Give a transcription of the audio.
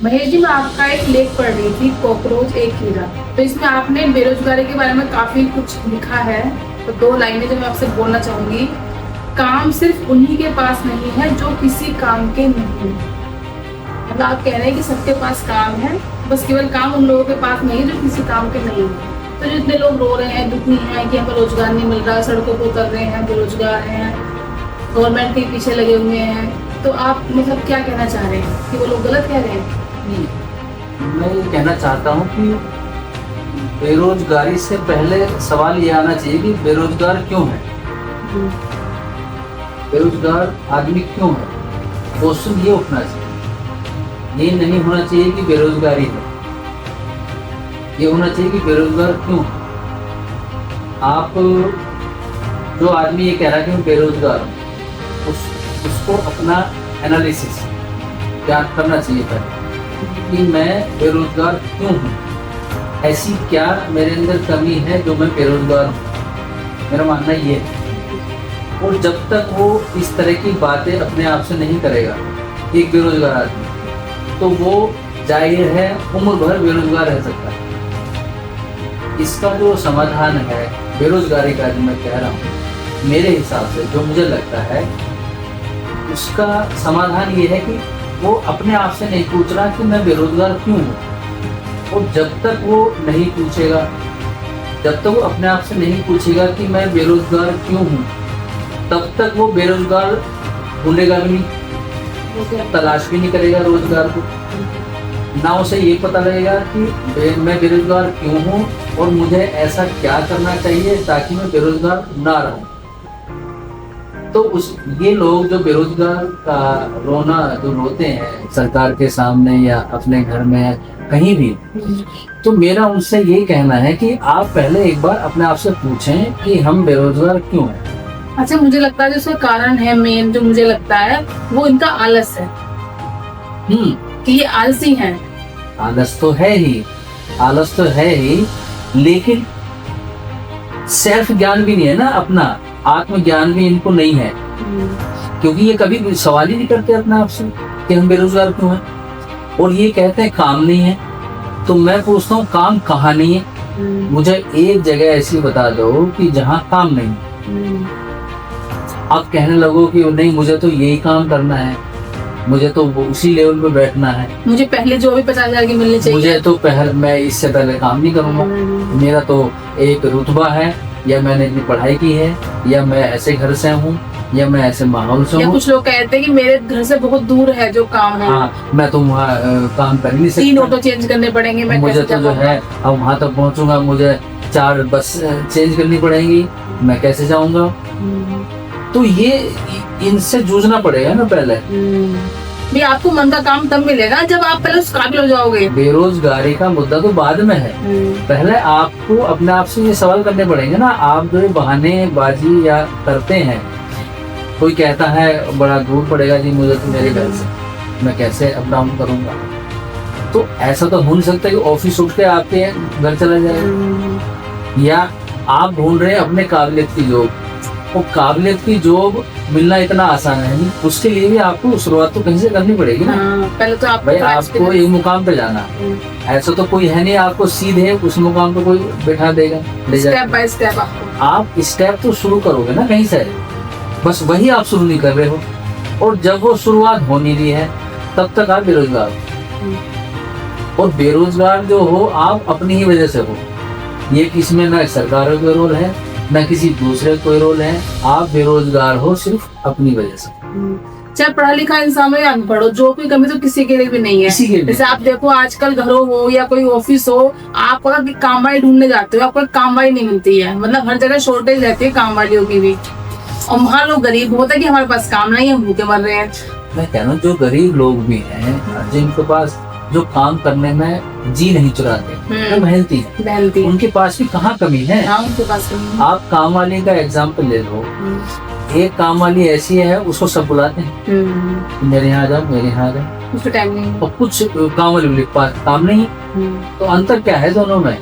महेश जी, मैं आपका एक लेख पढ़ रही थी, कॉकरोच एक कीड़ा। तो इसमें आपने बेरोजगारी के बारे में काफी कुछ लिखा है। तो दो लाइनें जो मैं आपसे बोलना चाहूंगी। काम सिर्फ उन्हीं के पास नहीं है जो किसी काम के नहीं है। मतलब आप कह रहे हैं कि सबके पास काम है, बस केवल काम उन लोगों के पास नहीं है जो किसी काम के नहीं है। तो जितने लोग रो रहे हैं, दुखी हैं कि हमें रोजगार नहीं मिल रहा, सड़कों पर उतर रहे हैं, बेरोजगार हैं, गवर्नमेंट के पीछे लगे हुए हैं, तो आप मतलब क्या कहना चाह रहे हैं कि वो लोग गलत कह रहे हैं? मैं ये कहना चाहता हूँ कि बेरोजगारी से पहले सवाल ये आना चाहिए कि बेरोजगार क्यों है, बेरोजगार आदमी क्यों है। क्वेश्चन ये उठना चाहिए, ये नहीं होना चाहिए कि बेरोजगारी है, ये होना चाहिए कि बेरोजगार क्यों है। आप जो आदमी ये कह रहा है कि मैं बेरोजगार हूँ, उसको अपना एनालिसिस क्या करना चाहिए पहले कि मैं बेरोजगार क्यों हूँ, ऐसी क्या मेरे अंदर कमी है जो मैं बेरोजगार हूँ। मेरा मानना ये है। और जब तक वो इस तरह की बातें अपने आप से नहीं करेगा एक बेरोजगार आदमी, तो वो जाहिर है उम्र भर बेरोजगार रह सकता है। इसका जो समाधान है बेरोजगारी का, जो मैं कह रहा हूँ, मेरे हिसाब से जो मुझे लगता है, उसका समाधान ये है कि वो अपने आप से नहीं पूछ रहा कि मैं बेरोजगार क्यों हूँ। और जब तक वो नहीं पूछेगा, जब तक वो अपने आप से नहीं पूछेगा कि मैं बेरोजगार क्यों हूँ, तब तक वो बेरोजगार ढूंढेगा भी नहीं, तलाश भी नहीं करेगा रोजगार को। ना उसे ये पता लगेगा कि मैं बेरोजगार क्यों हूँ और मुझे ऐसा क्या करना चाहिए ताकि मैं बेरोजगार ना रहूं। तो ये लोग जो बेरोजगार का रोना जो रोते हैं सरकार के सामने या अपने घर में कहीं भी, तो मेरा उनसे यही कहना है कि आप पहले एक बार अपने आप से पूछें कि हम बेरोजगार क्यों हैं। अच्छा, मुझे लगता है जो इसका कारण है मेन, जो मुझे लगता है वो इनका आलस है। कि ये आलसी हैं। आलस तो है ही, आलस तो है ही, लेकिन सेल्फ ज्ञान भी नहीं है ना, अपना आत्मज्ञान भी इनको नहीं है। क्योंकि ये कभी सवाल ही नहीं करते अपने आप से कि हम बेरोजगार क्यों हैं। और ये कहते हैं काम नहीं है, तो मैं पूछता हूँ काम कहाँ नहीं है। मुझे एक जगह ऐसी बता दो कि जहाँ काम नहीं है। आप कहने लगो कि नहीं मुझे तो यही काम करना है, मुझे तो उसी लेवल पे बैठना है, मुझे पहले जो भी 50,000 की मिलनी चाहिए, मुझे तो मैं इससे पहले काम नहीं करूंगा, मेरा तो एक रुतबा है, या मैंने इतनी पढ़ाई की है, या मैं ऐसे घर से हूँ, या मैं ऐसे माहौल से हूँ। कुछ लोग कहते हैं कि मेरे घर से बहुत दूर है जो काम है। हाँ, मैं तो वहाँ काम कर ही नहीं सकता, 3 ऑटो चेंज करने पड़ेंगे, मैं मुझे तो जो है अब वहाँ तक पहुँचूंगा मुझे 4 बस चेंज करनी पड़ेगी, मैं कैसे जाऊंगा। तो ये इनसे जूझना पड़ेगा ना पहले। भी आपको मन का काम तब मिलेगा जब आप पहले उस काबिल हो जाओगे। बेरोजगारी का मुद्दा तो बाद में है, पहले आपको अपने आप से ये सवाल करने पड़ेंगे ना। आप जो बहानेबाजी या करते हैं, कोई कहता है बड़ा दूर पड़ेगा जी मुझे तो मेरे घर से, मैं कैसे अप डाउन करूंगा। तो ऐसा तो हो नहीं सकता कि ऑफिस उठ के आपके घर चला जाए। या आप ढूंढ रहे हैं अपने काबिलियत की जॉब, वो काबिलियत की जॉब मिलना इतना आसान है नहीं, उसके लिए भी आपको शुरुआत तो कहीं से करनी पड़ेगी ना। पहले तो भाई आपको एक मुकाम पे जाना, ऐसा तो कोई है नहीं आपको सीधे उस मुकाम पे कोई बैठा देगा, ले जाएगा। स्टेप बाय स्टेप आप स्टेप तो शुरू करोगे ना कहीं से, बस वही आप शुरू नहीं कर रहे हो। और जब वो शुरुआत हो नहीं रही है तब तक आप बेरोजगार हो। और बेरोजगार जो हो आप अपनी ही वजह से हो, ये किसमें ना सरकार का रोल है न किसी दूसरे कोई रोल है, आप बेरोजगार हो सिर्फ अपनी वजह से। चाहे पढ़ा लिखा इंसान हो या अनपढ़ हो, जो कोई कमी तो किसी के लिए भी नहीं है। जैसे आप देखो आजकल घरों हो या कोई ऑफिस हो, आप अगर कामवाली ढूंढने जाते हो आपको कामवाली नहीं मिलती है। मतलब हर जगह शॉर्टेज रहती है कामवालियों की भी। और वहाँ लोग गरीब होता है कि हमारे पास काम नहीं है, हम भूखे मर रहे हैं। मैं कह रहा हूँ जो गरीब लोग भी हैं, जिनके पास जो काम करने में जी नहीं चुराते, वो मेहनती, उनके पास भी कहाँ कमी है। उनके पास कमी। आप काम वाली का एग्जाम्पल ले लो, एक काम वाली ऐसी है उसको सब बुलाते हैं, मेरे यहाँ आ जाओ, मेरे यहाँ आ जाओ, उसको टाइम नहीं। और कुछ काम वाली के पास काम नहीं। तो अंतर क्या है दोनों में?